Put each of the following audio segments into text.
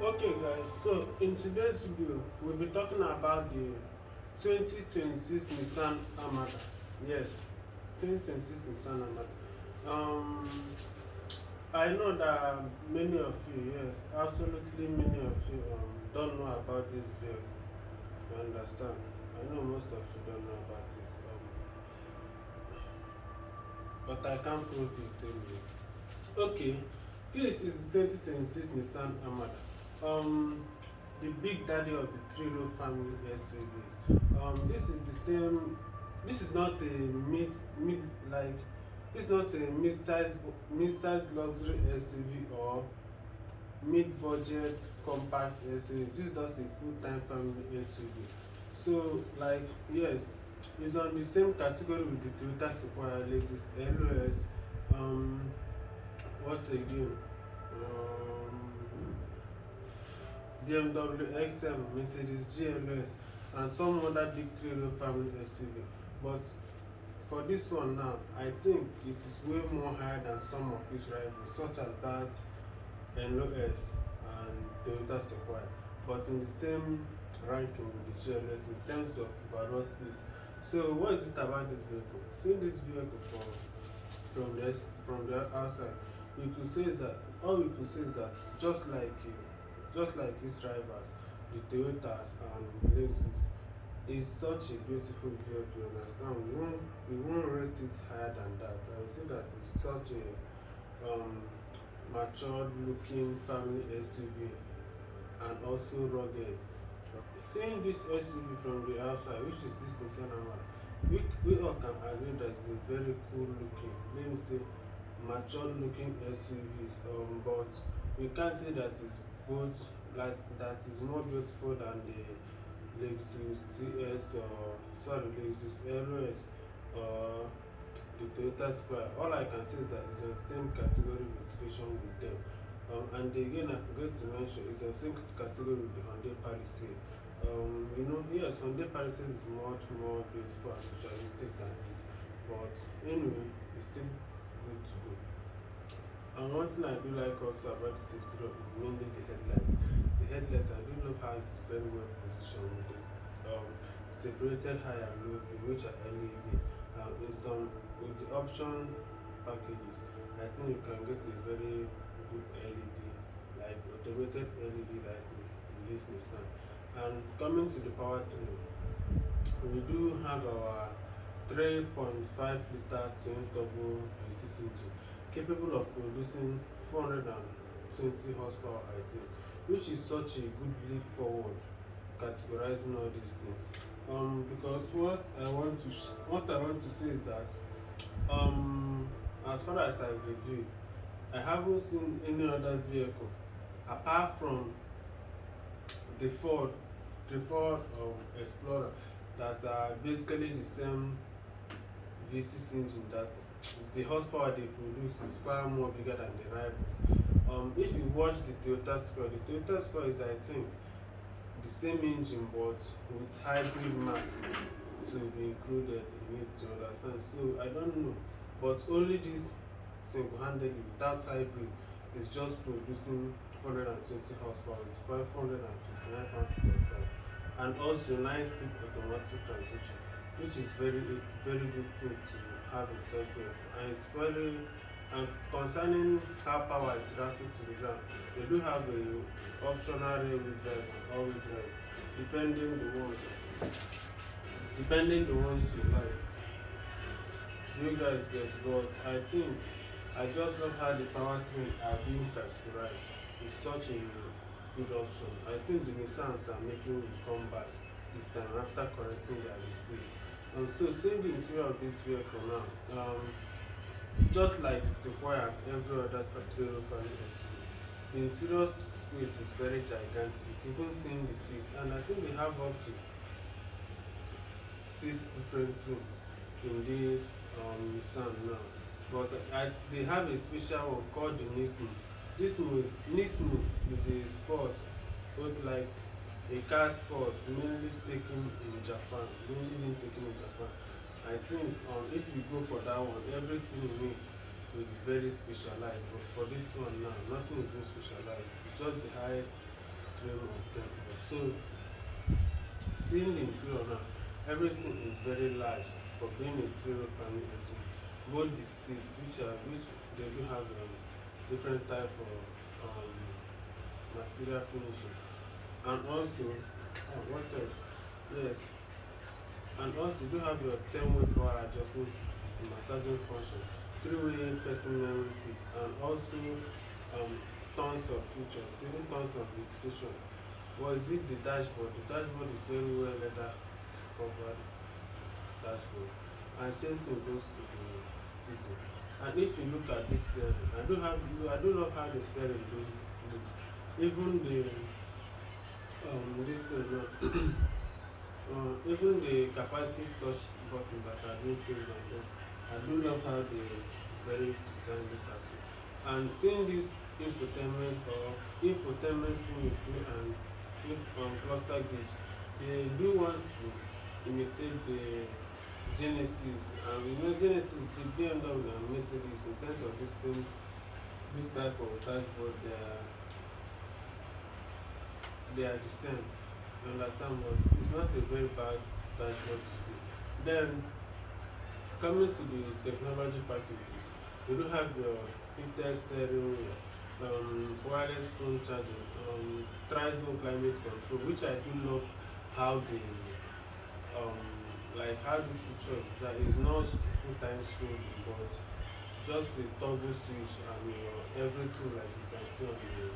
Okay guys, so in today's video we'll be talking about the 2026 Nissan Armada. Yes, 2026 Nissan Armada. Um, I know that many of you, yes, absolutely many of you don't know about this vehicle. You understand? I know most of you don't know about it, but I can't prove it anyway. Okay, this is the 2026 Nissan Armada. Um, the big daddy of the three-row family SUVs. This is the same. This is not a mid like. This is not a mid-size luxury SUV or mid-budget compact SUV. This is just a full-time family SUV. So like yes, it's on the same category with the Toyota Sequoia, latest LOS. Um, what again? BMW X7, Mercedes GLS, and some other big three-row family SUV. But for this one now, I think it is way more higher than some of its rivals, such as that LOS and Toyota Sequoia, but in the same ranking with the GLS in terms of overall space. So what is it about this vehicle? Seeing this vehicle from the outside, we could say is that all we could say is that just like its rivals, the Toyotas and Lexus, is such a beautiful vehicle. You understand? We won't rate it higher than that. I would say that it's such a matured looking family SUV and also rugged. Seeing this SUV from the outside, which is this Nissan Armada, we all can agree that it's a very cool looking, let me say, mature looking SUVs. But we can't say that it's both like that is more beautiful than the Lexus TS or sorry Lexus LOS or the Toyota Square. All I can say is that it's the same category with specification with them. And again, I forgot to mention, it's the same category with the Hyundai Palisade. Yes, Hyundai Palisade is much more beautiful and futuristic than it, but anyway, it's still good to go. And one thing I do like also about this exterior is mainly the headlights. The headlights, I do love how it's very well positioned with the separated high and low beam, which are LED. In some with the option packages, I think you can get a very good LED, like automated LED light in this Nissan. And coming to the powertrain, we do have our 3.5 liter twin turbo V6 engine capable of producing 420 horsepower, I think, which is such a good leap forward categorizing all these things. Because what I want to say is that as far as I review, I haven't seen any other vehicle apart from the Ford, Explorer, that are basically the same V6 engine, that the horsepower they produce is far more bigger than the rivals. If you watch the Toyota Square is, I think, the same engine but with hybrid max to be included in it, to understand. So I don't know, but only this single-handedly without hybrid is just producing 420 horsepower with 559 pound-feet, and also 9-speed automatic transmission, which is very good thing to have in such vehicle. And it's very and concerning how power is routed to the ground, they do have a optional rear wheel drive and all wheel drive, depending the ones you like. You guys get, but I think I just love how the powertrain are being categorized. It's such a good option. I think the Nissans are making a comeback this time after correcting their mistakes. So seeing the interior of this vehicle now, just like the Sequoia and every other three-row family SUV, the interior space is very gigantic. Even seeing the seats, and I think they have up to 6 different rooms in this Nissan now. But they have a special one called the Nismo. Nismo is a sports, but like a car sports mainly taken in Japan, mainly being taken in Japan. I think if you go for that one, everything in it will be very specialized. But for this one now, nothing is being specialized. It's just the highest three of them. So seeing the interior now, everything is very large for being a three-row family SUV. Both the seats, which they do have different type of material finishing, and also what else? Yes, and also you do have your 10-way power adjusting seat with massaging function, three-way person memory seat, and also tons of features, even tons of notification. What is it? The dashboard. The dashboard is very well leather covered dashboard, and same thing goes to the seating. And if you look at this steering, I do love how the steering look. Even the this thing now, even the capacitive touch button that are being placed on them, I do love how they very designed it as well. And seeing this infotainment screen display and cluster gauge, they do want to imitate the Genesis, and you know Genesis, the BMW and Mercedes in terms of this type of dashboard, they are the same. You understand? But it's not a very bad dashboard to do. Then coming to the technology packages, you do have your heated steering wheel, wireless phone charging, tri-zone climate control, which I do love how they like how this feature is not full time scrolling, but just the toggle switch and everything like you can see on the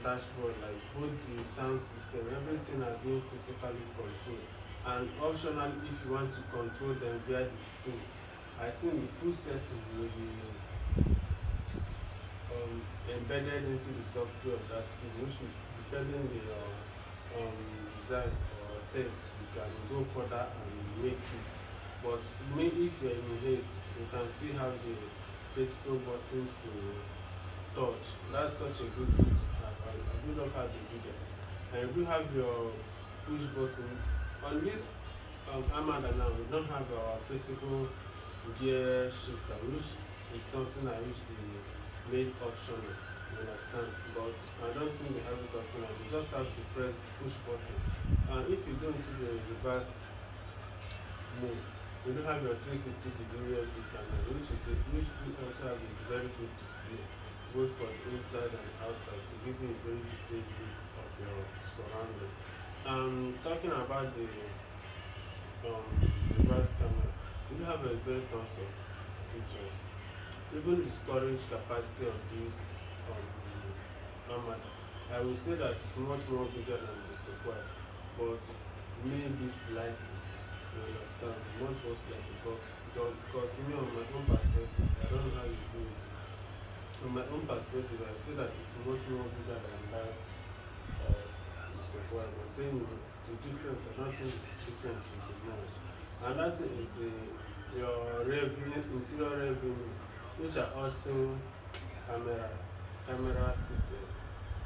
dashboard, like both the sound system, everything are being physically controlled. And optional, if you want to control them via the screen, I think the full setting will be embedded into the software of that screen, which will, depending the design or test, you can go further and make it. But maybe if you're in haste, you can still have the physical buttons to touch. That's such a good thing to have. I do love how they do that. And you do have your push button. On this armada now, we don't have our physical gear shifter, which is something I wish they made optional. You understand? But I don't think they have it optional. They just have to press the push button. And if you go into the reverse mode, you do have your 360-degree rear view camera, which do also have a very good display, both for the inside and outside, to give you a very detailed look of your surrounding. Talking about the reverse camera, you do have a very tons of features. Even the storage capacity of this armada, I will say that it's much more bigger than the Sequoia, but maybe slightly. You understand? Much more slightly, but because me, on my own perspective, I don't know how you do it. From my own perspective, I say that it's much more bigger than that of the Sequoia. But saying the difference, I don't think the difference will be much. And that is your interior rear view, which are also camera fitted.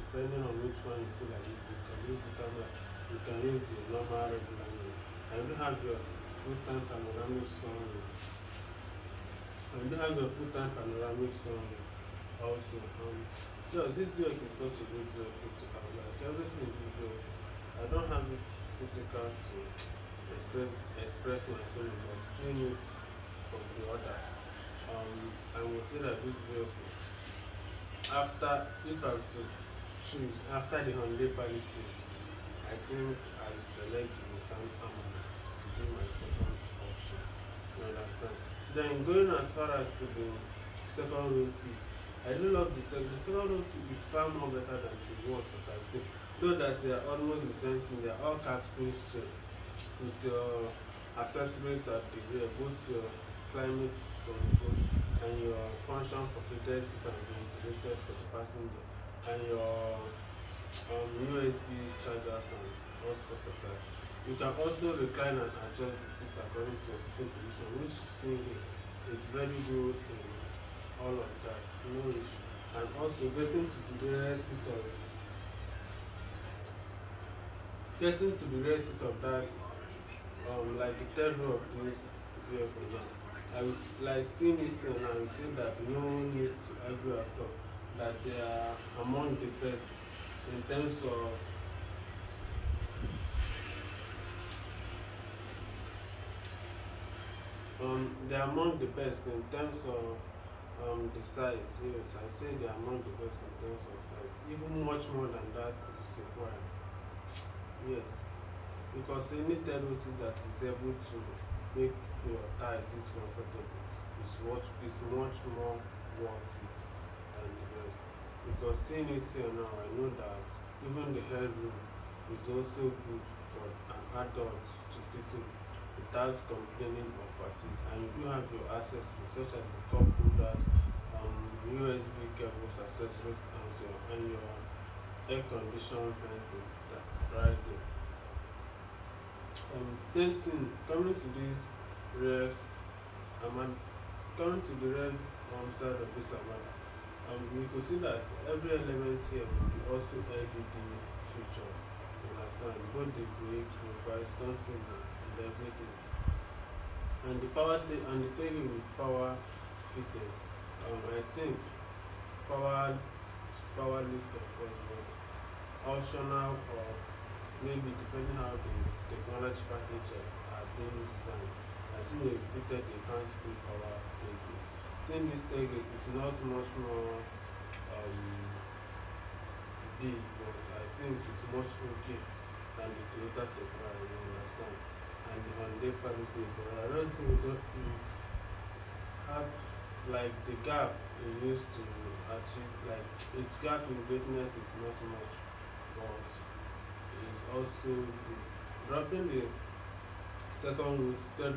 Depending on which one you feel like using, you can use the camera, you can use the normal regular one. And you do have your full-time panoramic sunroof. Also. This vehicle is such a good vehicle to have. Like everything in this vehicle, I don't have it physical to express my feeling, but seeing it from the others, I will say that this vehicle, if I have to choose after the Hyundai Palisade, I think I select the Nissan Armada to be my second option. You understand? Then going as far as to the second row seat, I do love the second row seat is far more better than the ones that I've seen. Though that they are almost the same thing, they are all capstan shape with your accessories at the rear, both your climate control and your function for heated seat and ventilated for the passenger, and your USB chargers and all stuff like that. You can also recline and adjust the seat according to your sitting position, which seen here is very good in all of that, no issue. And also getting to the rear seat of that, like the third row of this vehicle now, I was like seeing it and I will say that no need to argue at all, that they are among the best in terms of they're among the best in terms of the size. Yes, I say they're among the best in terms of size. Even much more than that is required. Yes, because any terrain seat that is able to make your thigh sit comfortable is much more worth it than the rest. Because seeing it here now, I know that even the headroom is also good for an adult to fit in without complaining of fatigue. And you do have your accessories such as the cup holders, USB cables, accessories, and your air condition venting right there. Same thing coming to this rear Amanda, coming to the rear side of this Amanda. We could see that every element here will be also LED feature. You understand? Both the brake, reverse, turn signal, and everything. And the tailgate with power fitted. I think power lift of course, but optional or maybe depending how the technology package are being designed. I think they fitted a hands-free power tailgate. Seeing this tailgate is not much more big, but I think it's much okay than the Toyota Sequoia, you understand, and the Hyundai Palisade. But I don't think it have like the gap it used to achieve. Like its gap in greatness is not much, but it is also good. Dropping the third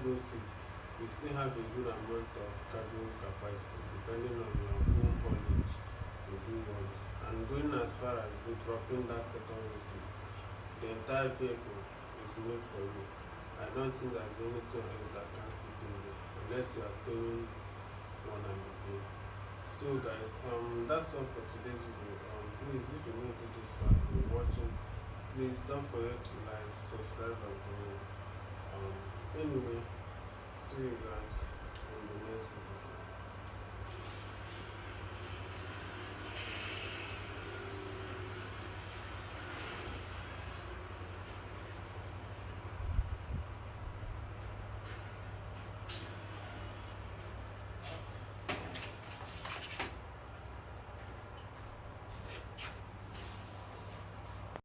row seat, you still have a good amount of cargo capacity depending on your home haulage you do want. And going as far as dropping that second row seat, the entire vehicle is made for you. I don't think there's anything else that can fit in there unless you are towing one and the way. So guys, that's all for today's video. Please, if you're new to this far and you're watching, please don't forget to like, subscribe, and comment. Anyway, see you guys in the next video.